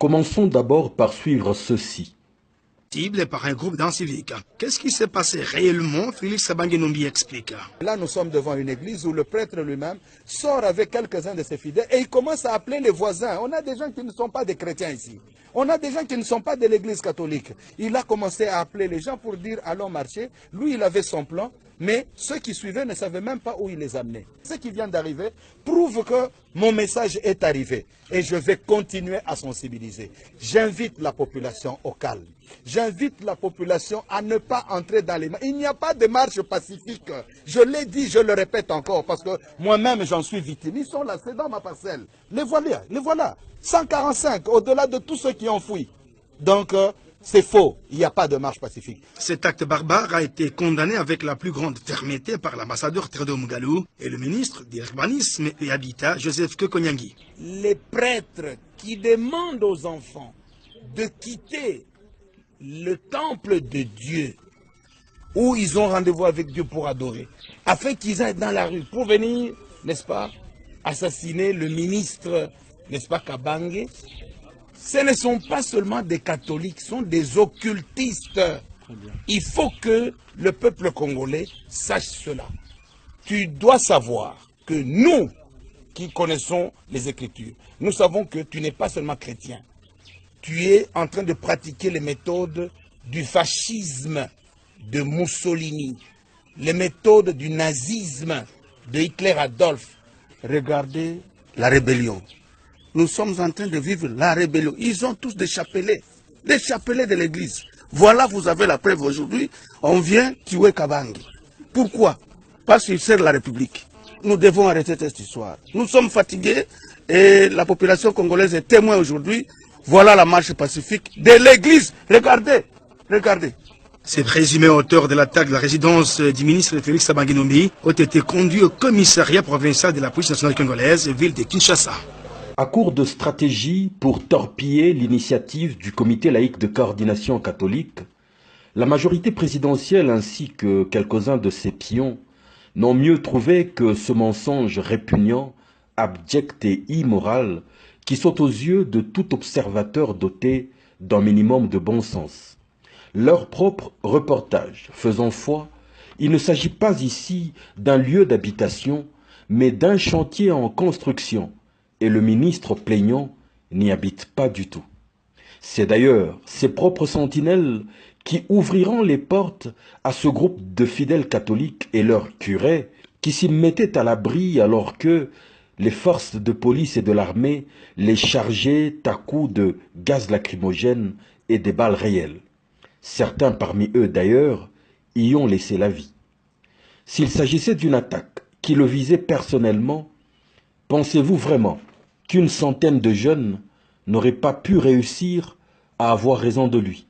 Commençons d'abord par suivre ceci. Cible par un groupe civique. Qu'est-ce qui s'est passé réellement? Félix Sabangué-Numbi explique. Là, nous sommes devant une église où le prêtre lui-même sort avec quelques-uns de ses fidèles et il commence à appeler les voisins. On a des gens qui ne sont pas des chrétiens ici. On a des gens qui ne sont pas de l'église catholique. Il a commencé à appeler les gens pour dire allons marcher. Lui, il avait son plan, mais ceux qui suivaient ne savaient même pas où il les amenait. Ce qui vient d'arriver prouve que mon message est arrivé et je vais continuer à sensibiliser. J'invite la population au calme. J'invite la population à ne pas entrer dans les marches. Il n'y a pas de marche pacifique. Je l'ai dit, je le répète encore, parce que moi-même j'en suis victime. Ils sont là, c'est dans ma parcelle. Les voilà, les voilà. 145, au-delà de tous ceux qui ont fui. Donc, c'est faux. Il n'y a pas de marche pacifique. Cet acte barbare a été condamné avec la plus grande fermeté par l'ambassadeur Théodore Mugalou et le ministre de l'Urbanisme et Habitat, Joseph Kekonyangi. Les prêtres qui demandent aux enfants de quitter le temple de Dieu, où ils ont rendez-vous avec Dieu pour adorer, afin qu'ils aillent dans la rue pour venir, n'est-ce pas, assassiner le ministre, n'est-ce pas, Kabange. Ce ne sont pas seulement des catholiques, ce sont des occultistes. Il faut que le peuple congolais sache cela. Tu dois savoir que nous, qui connaissons les Écritures, nous savons que tu n'es pas seulement chrétien. Tu es en train de pratiquer les méthodes du fascisme de Mussolini, les méthodes du nazisme de Hitler Adolphe. Regardez la rébellion. Nous sommes en train de vivre la rébellion. Ils ont tous des chapelets de l'église. Voilà, vous avez la preuve aujourd'hui. On vient tuer Kabange. Pourquoi? Parce qu'il sert la République. Nous devons arrêter cette histoire. Nous sommes fatigués et la population congolaise est témoin aujourd'hui. Voilà la marche pacifique de l'église. Regardez, regardez. Ces présumés auteurs de l'attaque de la résidence du ministre Félix Sabangué-Numbi ont été conduits au commissariat provincial de la police nationale congolaise, ville de Kinshasa. À court de stratégie pour torpiller l'initiative du comité laïque de coordination catholique, la majorité présidentielle ainsi que quelques-uns de ses pions n'ont mieux trouvé que ce mensonge répugnant, abject et immoral qui saute aux yeux de tout observateur doté d'un minimum de bon sens. Leur propre reportage faisant foi, il ne s'agit pas ici d'un lieu d'habitation, mais d'un chantier en construction, et le ministre plaignant n'y habite pas du tout. C'est d'ailleurs ses propres sentinelles qui ouvriront les portes à ce groupe de fidèles catholiques et leurs curés qui s'y mettaient à l'abri alors que les forces de police et de l'armée les chargeaient à coups de gaz lacrymogène et des balles réelles. Certains parmi eux d'ailleurs y ont laissé la vie. S'il s'agissait d'une attaque qui le visait personnellement, pensez-vous vraiment qu'une centaine de jeunes n'auraient pas pu réussir à avoir raison de lui?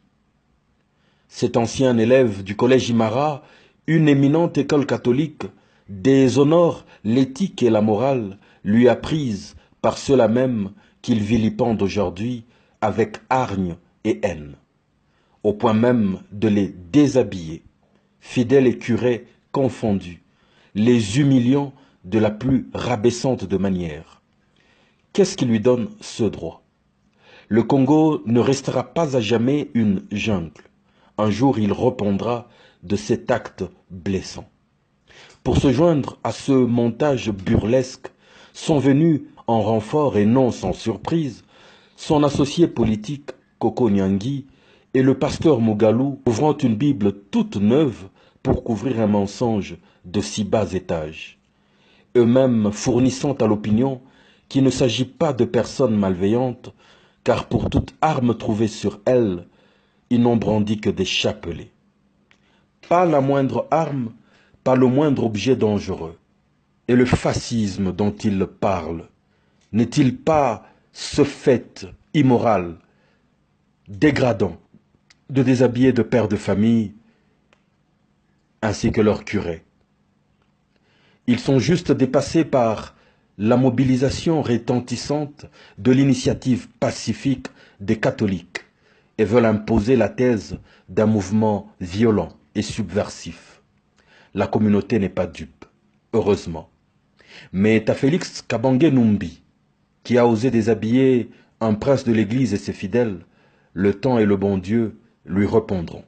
Cet ancien élève du collège Imara, une éminente école catholique, déshonore l'éthique et la morale lui apprise par ceux-là même qu'il vilipende aujourd'hui avec hargne et haine, au point même de les déshabiller, fidèles et curés confondus, les humiliant de la plus rabaissante de manières. Qu'est-ce qui lui donne ce droit? Le Congo ne restera pas à jamais une jungle. Un jour, il répondra de cet acte blessant. Pour se joindre à ce montage burlesque, sont venus en renfort et non sans surprise son associé politique Koko Nyangi et le pasteur Mugalou, ouvrant une Bible toute neuve pour couvrir un mensonge de si bas étage. Eux-mêmes fournissant à l'opinion qu'il ne s'agit pas de personnes malveillantes, car pour toute arme trouvée sur elles, ils n'ont brandi que des chapelets. Pas la moindre arme, pas le moindre objet dangereux. Et le fascisme dont ils parlent, n'est-il pas ce fait immoral, dégradant, de déshabiller de pères de famille, ainsi que leurs curés? Ils sont juste dépassés par la mobilisation retentissante de l'initiative pacifique des catholiques et veulent imposer la thèse d'un mouvement violent et subversif. La communauté n'est pas dupe, heureusement. Mais t'as Félix Kabange-Numbi, qui a osé déshabiller un prince de l'Église et ses fidèles, le temps et le bon Dieu lui répondront.